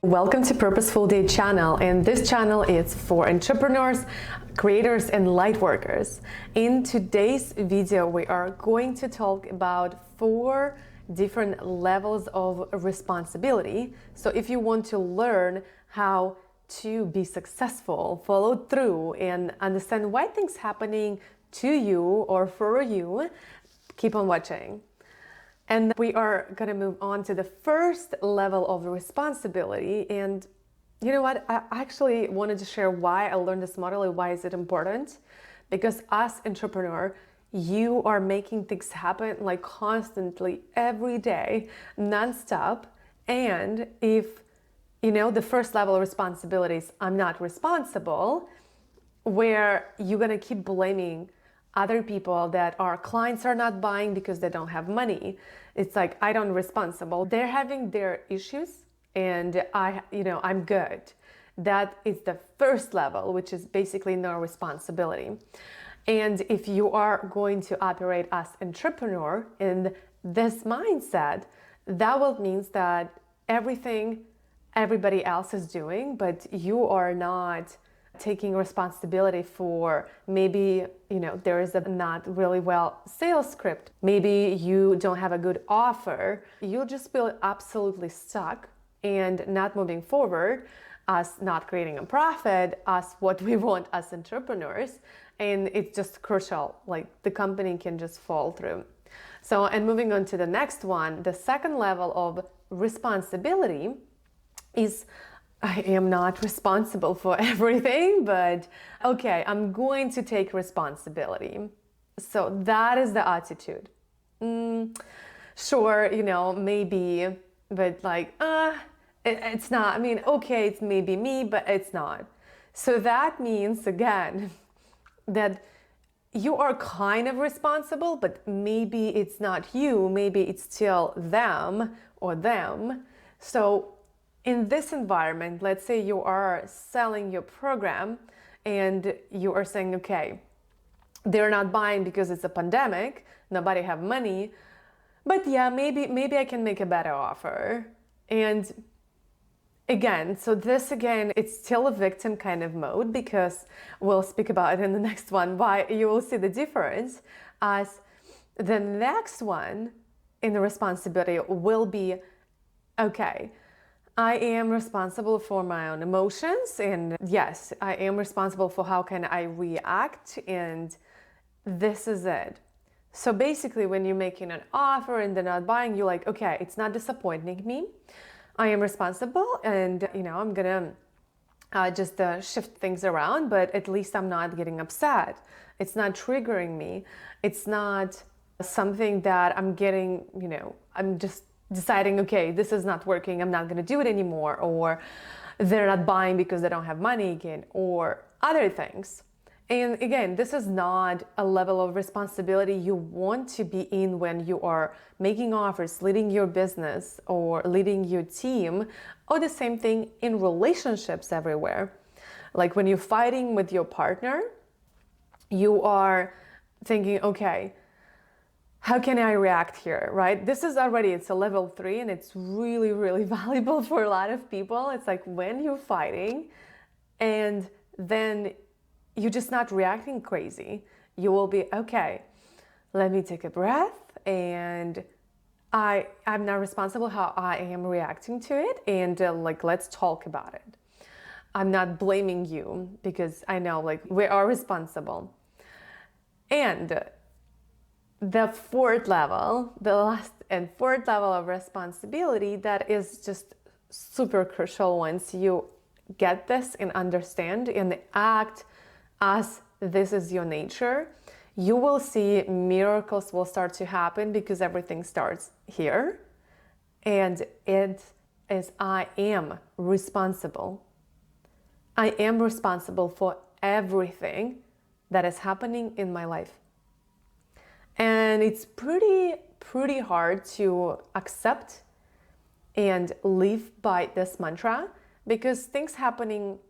Welcome to Purposeful Day channel, and this channel is for entrepreneurs, creators, and light workers. In today's video, we are going to talk about 4 different levels of responsibility. So if you want to learn how to be successful, follow through, and understand why things happening to you or for you, keep on watching. And we are going to move on to the first level of responsibility. And you know what? I actually wanted to share why I learned this model and why is it important. Because as entrepreneur, you are making things happen like constantly every day, nonstop. And if, the first level of responsibility is I'm not responsible, where you're going to keep blaming other people that our clients are not buying because they don't have money. It's like, I don't responsible. They're having their issues and I'm good. That is the first level, which is basically no responsibility. And if you are going to operate as entrepreneur in this mindset, that will means that everything everybody else is doing, but you are not taking responsibility for maybe, there is a not really well sales script. Maybe you don't have a good offer. You'll just feel absolutely stuck and not moving forward, us not creating a profit, us what we want as entrepreneurs. And it's just crucial, like the company can just fall through. So, and moving on to the next one, the second level of responsibility is I am not responsible for everything, but okay, I'm going to take responsibility. So that is the attitude. Sure, maybe, but it's not. I mean, okay, it's maybe me, but it's not. So that means, again, that you are kind of responsible, but maybe it's not you. Maybe it's still them or them. So in this environment, let's say you are selling your program and you are saying, okay, they're not buying because it's a pandemic, nobody have money, but yeah, maybe I can make a better offer. And again, so this again, it's still a victim kind of mode, because we'll speak about it in the next one, why you will see the difference. As the next one in the responsibility will be, okay, I am responsible for my own emotions, and yes, I am responsible for how can I react, and this is it. So basically, when you're making an offer and they're not buying, you're like, okay, it's not disappointing me. I am responsible, and I'm gonna just shift things around, but at least I'm not getting upset. It's not triggering me. It's not something that I'm getting, I'm just deciding, okay, this is not working, I'm not going to do it anymore, or they're not buying because they don't have money again, or other things. And again, this is not a level of responsibility you want to be in when you are making offers, leading your business, or leading your team, or the same thing in relationships everywhere. Like when you're fighting with your partner, you are thinking, okay, how can I react here, right? This is already, it's a level 3, and it's really, really valuable for a lot of people. It's like when you're fighting and then you're just not reacting crazy, you will be, okay, let me take a breath, and I'm not responsible how I am reacting to it, and let's talk about it. I'm not blaming you because I know we are responsible. And the fourth level, the last and fourth level of responsibility, that is just super crucial once you get this and understand and act as this is your nature, you will see miracles will start to happen, because everything starts here. And it is, I am responsible. I am responsible for everything that is happening in my life. And it's pretty hard to accept and live by this mantra, because things happening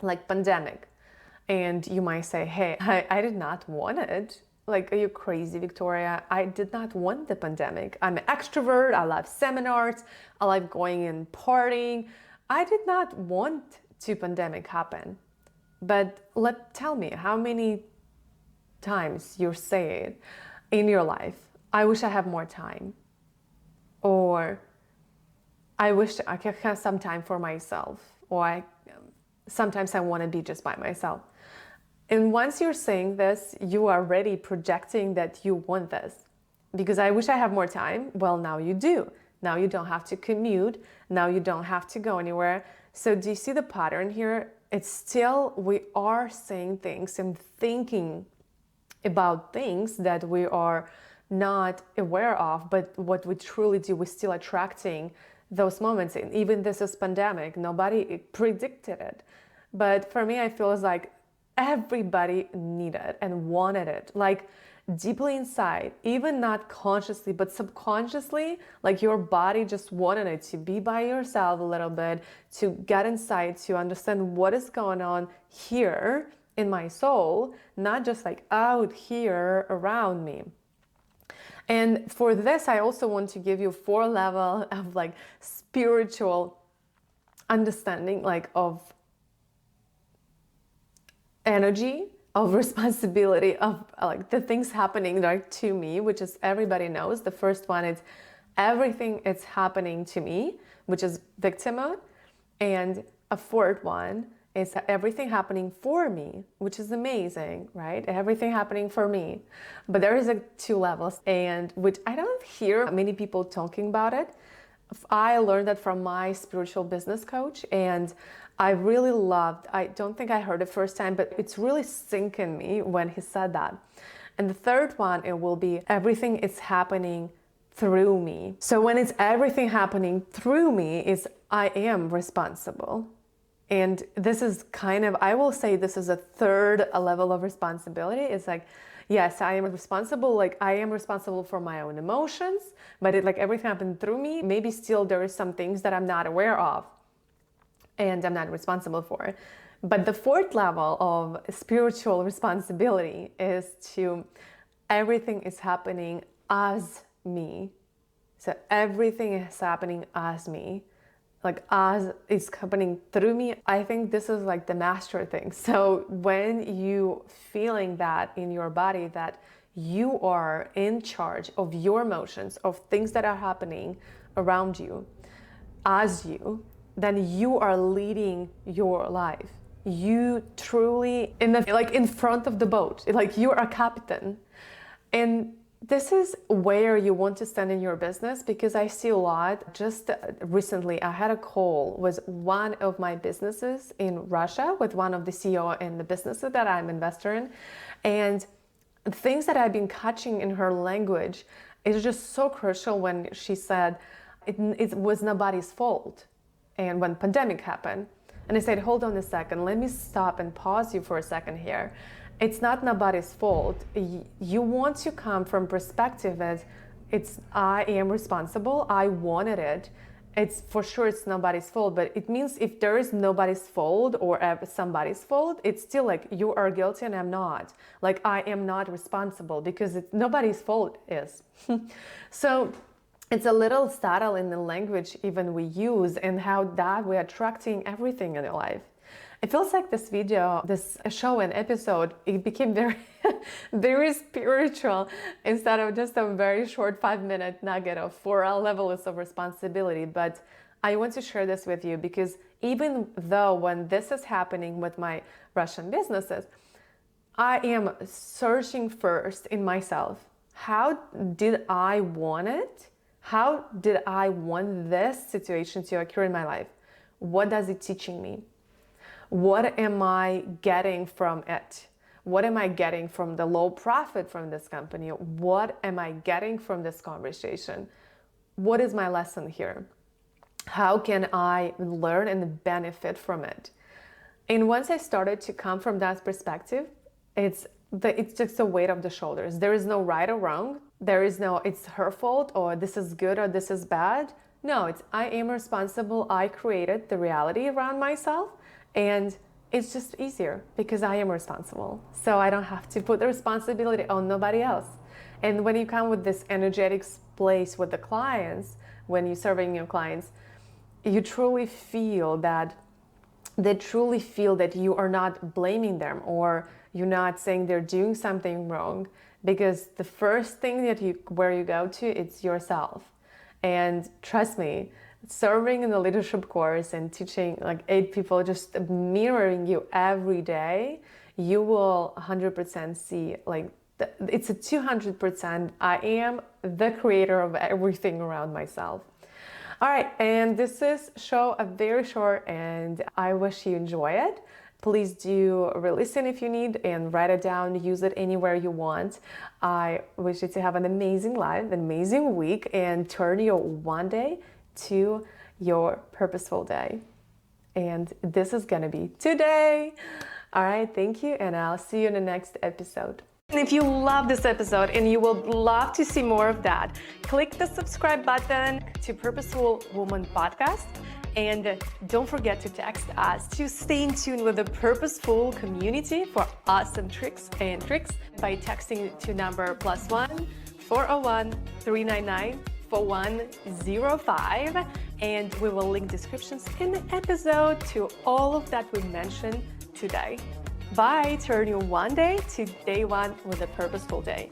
like pandemic, and you might say, hey, I did not want it. Like, are you crazy, Viktoriia? I did not want the pandemic. I'm an extrovert. I love seminars. I like going and partying. I did not want to pandemic happen. But tell me, how many times you say it in your life? I wish I had more time. Or I wish I could have some time for myself. Or sometimes I want to be just by myself. And once you're saying this, you are already projecting that you want this. Because I wish I had more time. Well, now you do. Now you don't have to commute. Now you don't have to go anywhere. So do you see the pattern here? It's still, we are saying things and thinking about things that we are not aware of, but what we truly do, we're still attracting those moments. And even this is pandemic, nobody predicted it. But for me, I feel it's like everybody needed and wanted it. Like deeply inside, even not consciously, but subconsciously, like your body just wanted it to be by yourself a little bit, to get inside, to understand what is going on here in my soul, not just like out here around me. And for this, I also want to give you 4 levels of like spiritual understanding, like of energy, of responsibility, of like the things happening like to me, which is everybody knows. The first one is everything is happening to me, which is victim mode. And a fourth one is everything happening for me, which is amazing, right? Everything happening for me. But there is 2 levels, and which I don't hear many people talking about it. I learned that from my spiritual business coach, and I really loved, I don't think I heard it first time, but it's really sinking me when he said that. And the third one, it will be everything is happening through me. So when it's everything happening through me, is I am responsible. And this is kind of, I will say this is a third level of responsibility. It's like, yes, I am responsible. Like I am responsible for my own emotions, but it like everything happened through me. Maybe still there is some things that I'm not aware of and I'm not responsible for. But the fourth level of spiritual responsibility is to everything is happening as me. So everything is happening as me. Like as it's happening through me. I think this is like the master thing. So when you feeling that in your body, that you are in charge of your emotions, of things that are happening around you, as you, then you are leading your life. You truly in front of the boat, like you are a captain. And this is where you want to stand in your business, because I see a lot. Just recently, I had a call with one of my businesses in Russia with one of the CEO in the businesses that I'm investor in. And things that I've been catching in her language is just so crucial when she said it was nobody's fault. And when pandemic happened, and I said, hold on a second, let me stop and pause you for a second here. It's not nobody's fault. You want to come from perspective that I am responsible, I wanted it. It's for sure it's nobody's fault, but it means if there is nobody's fault or somebody's fault, it's still like you are guilty and I'm not. Like I am not responsible because it's nobody's fault is. So it's a little subtle in the language even we use and how that we're attracting everything in your life. It feels like this video, this show and episode, it became very, very spiritual instead of just a very short 5-minute nugget of 4 levels of responsibility. But I want to share this with you because even though when this is happening with my Russian businesses, I am searching first in myself. How did I want it? How did I want this situation to occur in my life? What does it teaching me? What am I getting from it? What am I getting from the low profit from this company? What am I getting from this conversation? What is my lesson here? How can I learn and benefit from it? And once I started to come from that perspective, it's just a weight of the shoulders. There is no right or wrong. There is no, it's her fault or this is good or this is bad. No, it's I am responsible. I created the reality around myself. And it's just easier because I am responsible. So I don't have to put the responsibility on nobody else. And when you come with this energetic place with the clients, when you're serving your clients, you truly feel that they truly feel that you are not blaming them, or you're not saying they're doing something wrong, because the first thing that where you go to, it's yourself. And trust me, serving in the leadership course and teaching like 8 people, just mirroring you every day, you will 100% see like it's a 200%. I am the creator of everything around myself. All right, and this is show a very short, and I wish you enjoy it. Please do re-listen if you need, and write it down, use it anywhere you want. I wish you to have an amazing life, an amazing week, and turn your one day to your purposeful day. And this is gonna be today. All right, thank you, and I'll see you in the next episode. And if you love this episode and you would love to see more of that, click the subscribe button to Purposeful Woman Podcast. And don't forget to text us to stay in tune with the Purposeful community for awesome tricks by texting to number +1 401 399 4105. And we will link descriptions in the episode to all of that we mentioned today. Bye. Turn your one day to day one with a purposeful day.